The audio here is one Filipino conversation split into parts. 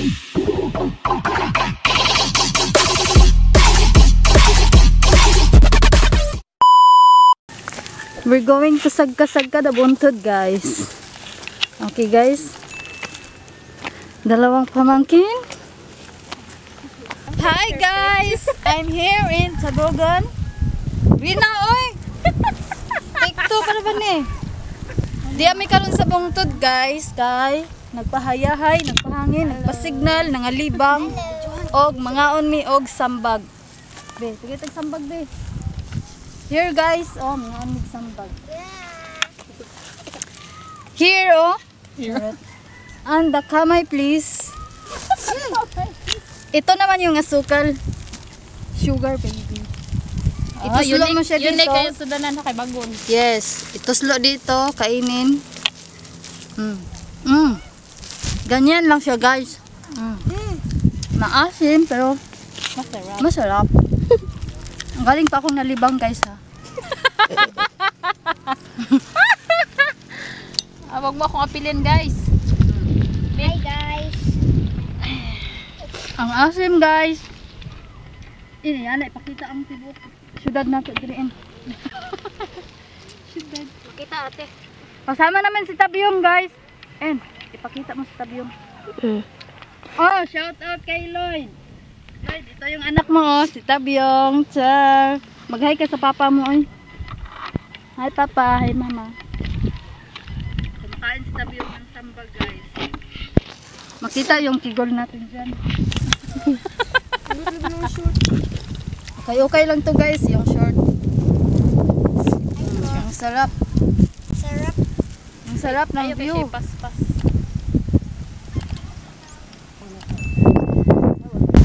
We're going to Sagka the Buntod, guys. Okay, guys. Dalawang pamangkin. Hi, guys. I'm here in Tabogon. Rina, oy. Take two para ba ni? Di kami karon sa Buntod, guys. Kay nagpahayahay, nagpahangin, nagpasignal, nangalibang og mangaon mi og sambag. Be, sige tag sambag be. Here guys, oh, mga amig sambag. Here, oh. Here. And the kamay, please. Ito naman yung asukal. Sugar, baby. Ituslo mo siya dito. Yun kayo sudanan na kay Bagon. Yes. Ituslo dito, kainin. Ganyan lang siya, guys. Maasim, pero masarap. Ang galing pa akong nalibang, guys, ha. Wag mo akong apilin, guys. Hi guys. Ang asim, guys. Ini, yan, ipakita ang tibok. Syudad nato diriin. Syudad. Makita ate. Kasama naman si Tabyong, guys. And, ipakita mo si Tabyong. Oh, shout out kay Lloyd. Lloyd, ito yung anak mo, oh, si Tabyong. Char. Mag-hi ka sa papa mo, oy. Hi papa, hi mama. Kumakain si Tabyong ng sambag, guys. Makita yung kigol natin dyan. Okay lang to, guys, yung short. Ang sarap. Sarap. Ang sarap ng view. Pas-pas.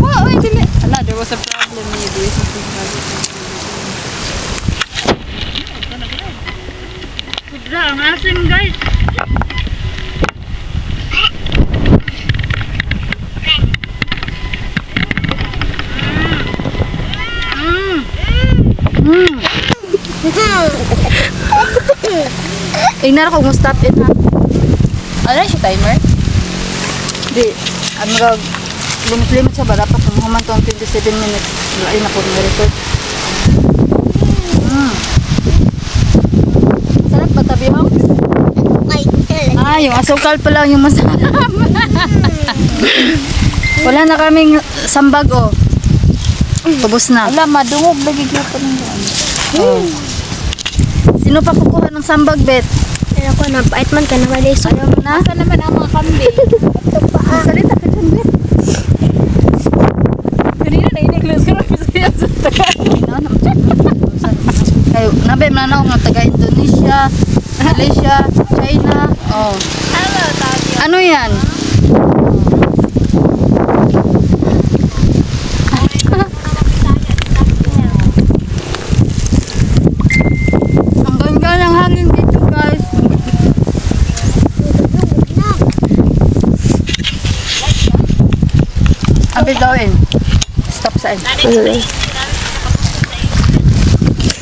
Oh, ay, dili. Ala, there was a problem maybe. Sobra, ang asim, guys. Tingnan ako kung stop it, ha. Ano siya timer? Di, ang limit sa bara pa kung human to ang 27 minutes. Lain ako ng-record. Sarap ba, Tabyong? Ah, yung asukal pa lang yung masarap. Wala na kaming sambag, oh. Pabos na. Ala, madungog lagi ko pa ng daan. Oh. Sino pa kukuha ng sambag, Bet? Pero ako na bait man ka na walis. Ayaw mo na? Asa naman ang mga kambing? Ang salita ka dyan, Bet. Kanina na iniglas ko lang siya sa taga. Kayo, nabe mananaw nga taga Indonesia, Malaysia, China. Oh. Hello, Tabyo. Ano yan? Ang ganda ng hangin dito, guys. Abi gawin. Stop saan?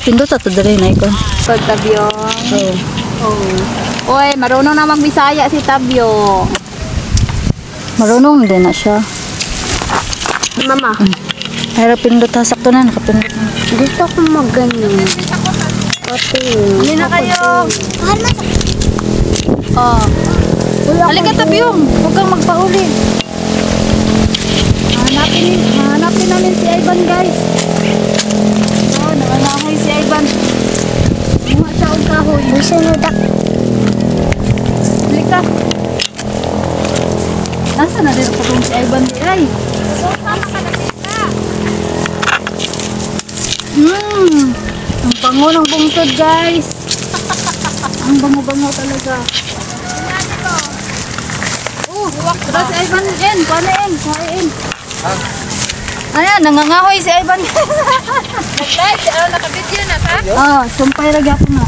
Pindot sa tudari na ikaw. Pag Tabyo. Oh. Oy, marunong na magbisaya si Tabyo. Marunong din na siya. Mama, Pero pindot ha. Sakto na. Nakapindot na. gusto ko mag-ganyan. Ate. Hindi na kayo. Mahal man sa... Oh. Halika, Tabyong. Huwag kang magpahuli. Hanapin namin si Ivan, guys. Oh, nangangahoy si Ivan. Mga siya ang kahoy. Gusto mo dak. Halika. Nasa na rin ako si Ivan di ay? Sama ka na tita. Ang bango ng bungtod, guys. Ang bango-bango talaga. Oh, tara si Ivan din. Kuhain. Ayan, nangangahoy si Ivan. Nag-live siya, naka-video na ka? Sumpay lagi ako na.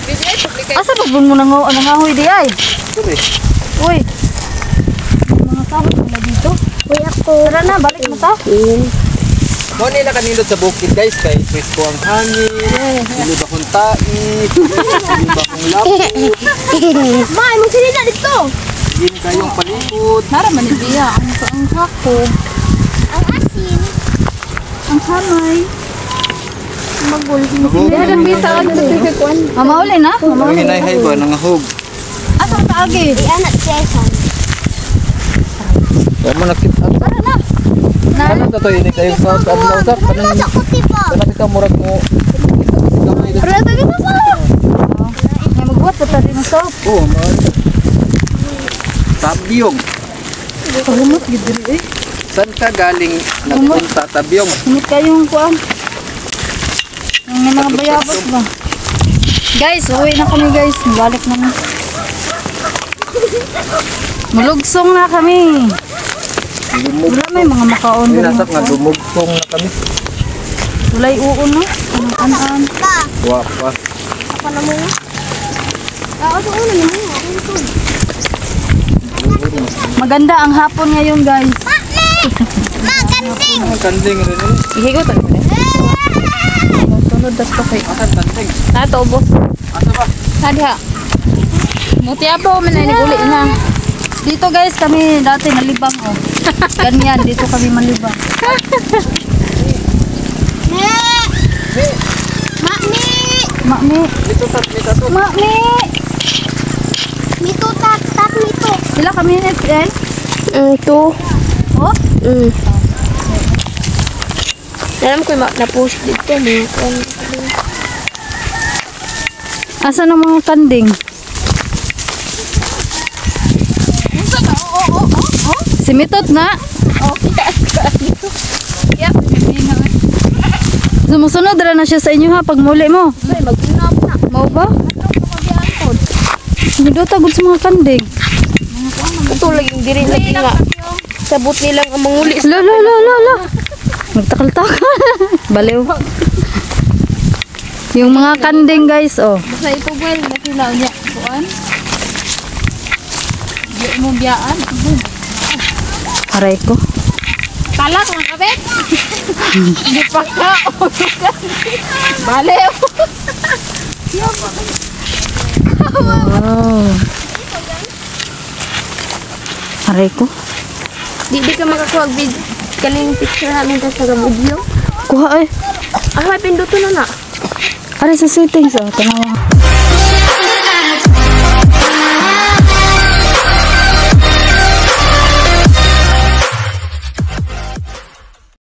Video ay publikay. Asa ba mo nangahoy di ay? Uy. Mga tao na dito. Uy ako. Tara na, balik mo ta. Mo ni nakanindot sa bukid, guys, kay presko ang hangin, silid akong tai, silid akong lapot. May, magsilid na dito. Begin kayong palikod. Naraman ni Bia. Ang hako. Ang asin. Ang hamay. Magul. Yan ang bisa ano sa kuan. Mauli na. Ang hinay-hay ba, nangahog. Asa ka agi? Anak Jason. Kaya mo nakita. Tara na. Ano to ini kayo sa adlaw sa kanang Sa kutipo. kanang ka murag mo. Pero tayo na pa. May magbuhat sa tari ng soap. Oh, man. Tabyong. Kahumot gid diri eh. Saan ka galing nagpunta Tabyong? Humit kayong kuan. Yung may mga bayabas ba? Guys, uwi na kami guys. Balik na. Mulugsong na kami. Lumog. Wala may mga makaon Hindi doon. nasak nga dumugtong na kami. Walay uon no. An-an. Pa. Wapa. Ako na mo. Ako sa ulo niyo. Maganda ang hapon ngayon guys. Maganding. Ang kanding rin eh. Ihigot ano ba? Sunod das pa kay. Asan kanding? Nato boss. Asa ba? Sadha. Mutiabo man na guli na. Dito guys kami dati nalibang oh. Ganyan dito kami malibang. Mami. Makmi. Dito tat mita to. Makmi. Mito tak mito. Sila kami ni friend. Ito. Oh. Alam ko na-post dito mo. Asa ng mga kanding? Si Mitot na. Sumusunod na siya sa inyo ha pag muli mo. Ay, mag-inap na. Mau ba? Sinudota gud sa mga kanding. Ito laging diri lagi nga. Sabot nilang ang manguli. La. Nagtakal-takal. Baliw. Yung mga kanding guys, oh. Basta ito well, nakilaw niya. Kuan. Di mo biyaan. Aray ko. Kalat ng kabet. Hindi pa ka. Balew. Wow. Aray ko. Di ka makakuha vid kaning picture namin sa video. Kuha eh. Ah, pinduto na na. Aray sa settings, oh. Tanawa.